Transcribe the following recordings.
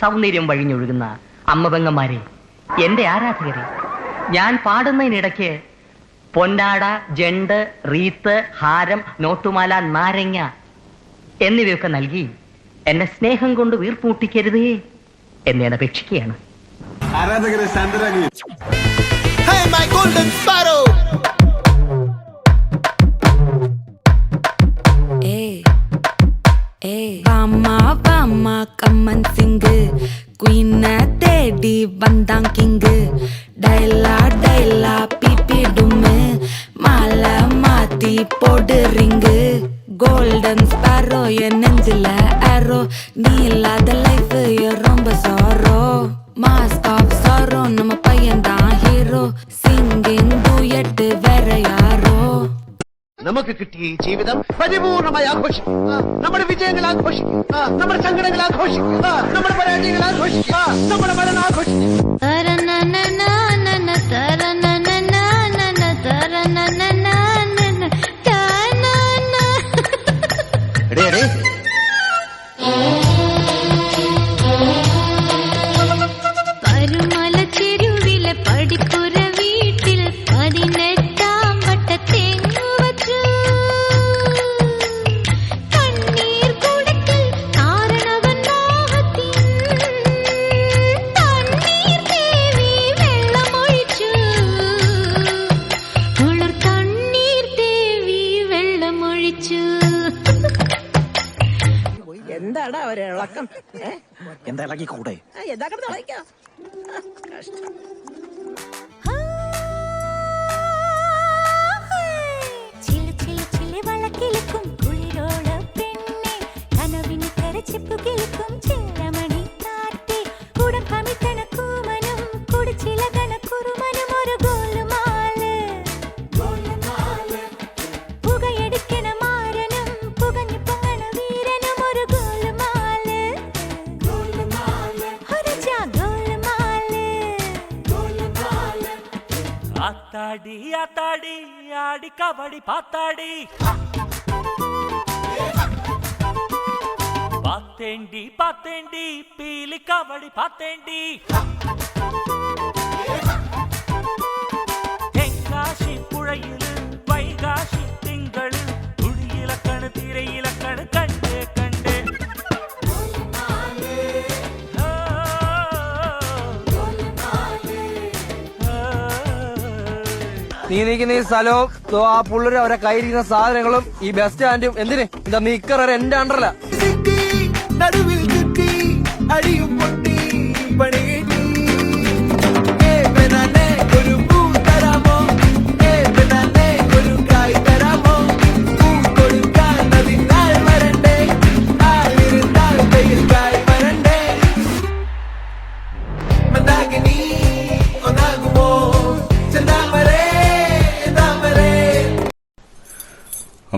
സൗന്ദര്യം വഴിഞ്ഞൊഴുകുന്ന അമ്മപെങ്ങന്മാരെ, എന്റെ ആരാധകരെ, ഞാൻ പാടുന്നതിനിടയ്ക്ക് പൊന്നാട, ജണ്ട്, റീത്ത്, ഹാരം, നോട്ടുമാല, നാരങ്ങ എന്നിവയൊക്കെ നൽകി എന്നെ സ്നേഹം കൊണ്ട് വീർപ്പൂട്ടിക്കരുതേ എന്ന് ഞാൻ അപേക്ഷിക്കുകയാണ്. ആരാധകരെ ശാന്തരാകുക. Hey my golden sparrow. Vama vama kaman sing queen teddy bandang king daila daila pipi dum mala mati pod ring golden sparrow ye nenjila arrow neela the life ye romba sorrow mask of sorrow nama payan da hero singing duet vera yaro. നമുക്ക് കിട്ടിയ ഈ ജീവിതം പരിപൂർണമായി ആഘോഷിക്കും. നമ്മുടെ വിജയങ്ങൾ ആഘോഷിക്കും, നമ്മുടെ സങ്കടങ്ങൾ ആഘോഷിക്കും, നമ്മുടെ പരാജയങ്ങൾ ആഘോഷിക്കും, നമ്മുടെ മരണം ആഘോഷിക്കും. എന്താടാ ഒരു ഇളക്കം? എന്താ ഇളക്കി കൂടെ? എന്താ കിടന്നളക്കാം? ஆத்தாடி ஆத்தாடி ஆடி கபடி பாத்தாடி பாத்தேண்டி பாத்தேண்டி பீலி கபடி பாத்தேண்டி தெங்காசி புழையில் வைகாசி திங்கள் துடியிலக்கணு திரையிலக்கணு கண்டே கண்டே നീ നിൽക്കുന്ന ഈ സ്ഥലവും ആ പുള്ളരും അവരെ കയ്യിരിക്കുന്ന സാധനങ്ങളും ഈ ബസ് സ്റ്റാൻഡും എന്തിന് എന്താ നിക്കറ എന്റെ അണ്ടറല്ല. നടുവിൽ ചുറ്റി അടിയും പൊട്ടി പണി ഒരു പൂ തരാമോ, ഒരു കായ് തരാമോ, പൂ കൊടുക്കാൻ അതിനാൾ വരണ്ടേ, ആളിരുന്നാൽ വെയിൽ കായ് വരണ്ടേ. മന്ദാകിനി ഒന്നാകുമോ ചെന്താമരേ താമരേ.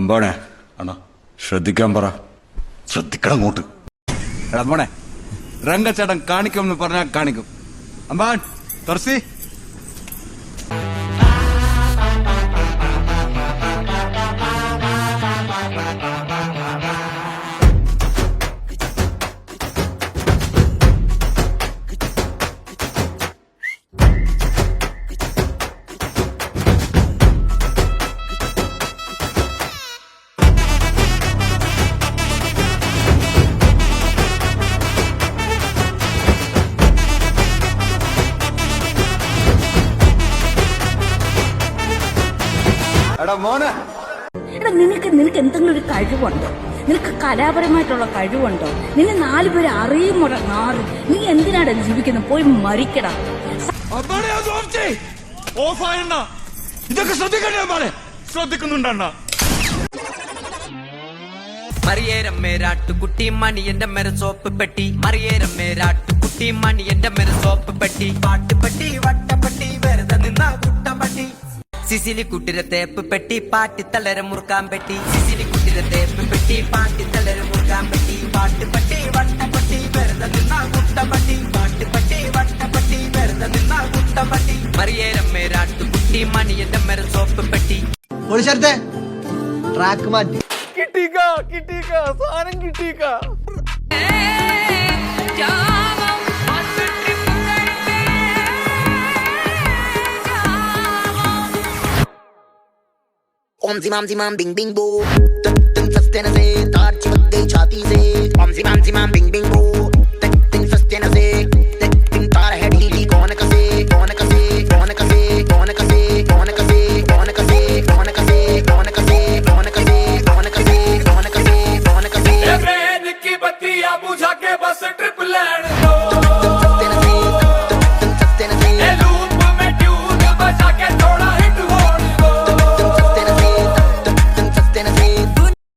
അമ്പാണേ അണ്ണാ ശ്രദ്ധിക്കാൻ പറ. ശ്രദ്ധിക്കണം അങ്ങോട്ട്. എടാ മോനെ, രംഗച്ചേട്ടൻ കാണിക്കും എന്ന് പറഞ്ഞാൽ കാണിക്കും. അമ്പാൻ തുറസി. എടാ മോനെ, എടാ നിനക്ക് എന്തെങ്കിലും ഒരു കഴിവുണ്ടോ? നിനക്ക് കലാപരമായിട്ടുള്ള കഴിവുണ്ടോ? നിന്നെ 4 പേര് അറിയുമോ? നീ എന്തിനാണ് ജീവിക്കുന്നത്? പോയി മരിക്കടാ. ഇതൊക്കെ ശ്രദ്ധിക്കണ്ടേ? ശ്രദ്ധിക്കുന്നുണ്ടണ്ണ. മറിയേരമ്മേ രാട്ടുകുട്ടി മണി എന്റെ മെര സോപ്പ് പെട്ടി, മറിയേരമ്മേ രാട്ടുകുട്ടി മണി എന്റെ മെര സോപ്പ് പെട്ടി, പാട്ടുപെട്ടി വട്ടപ്പെട്ടി വെറുതെ നിന്ന കുട്ടമ്പട്ടി, സിസിലി കുട്ടിര തേപ്പ് പെട്ടി പാട്ടിത്തളര മുറുക്കാൻ പെട്ടി, സിസിലി കുട്ടിര തേപ്പ് പെട്ടി പാട്ടിത്തളര മുറുക്കാൻ പെട്ടി, പാട്ടുപെട്ടി വട്ടപ്പെട്ടി വെറുതെ നിന്ന കുട്ടമ്പട്ടി, പാട്ടുപെട്ടി വട്ടപ്പെട്ടി വെറുതെ നിന്ന കുട്ടമ്പട്ടി, മറിയേരമ്മേ രാട്ടുകുട്ടി മണി എന്റെ മെര സോപ്പ് പെട്ടി. ട്രാക്ക് മാറ്റി. കിട്ടിക്ക സാധനം കിട്ടിക്ക. ओम जिमाम जिमाम बिंग बिंग बो, तुम सस्ते न से तार चिपक गई छाती से, ओम जिमाम जिमाम बिंग बिंग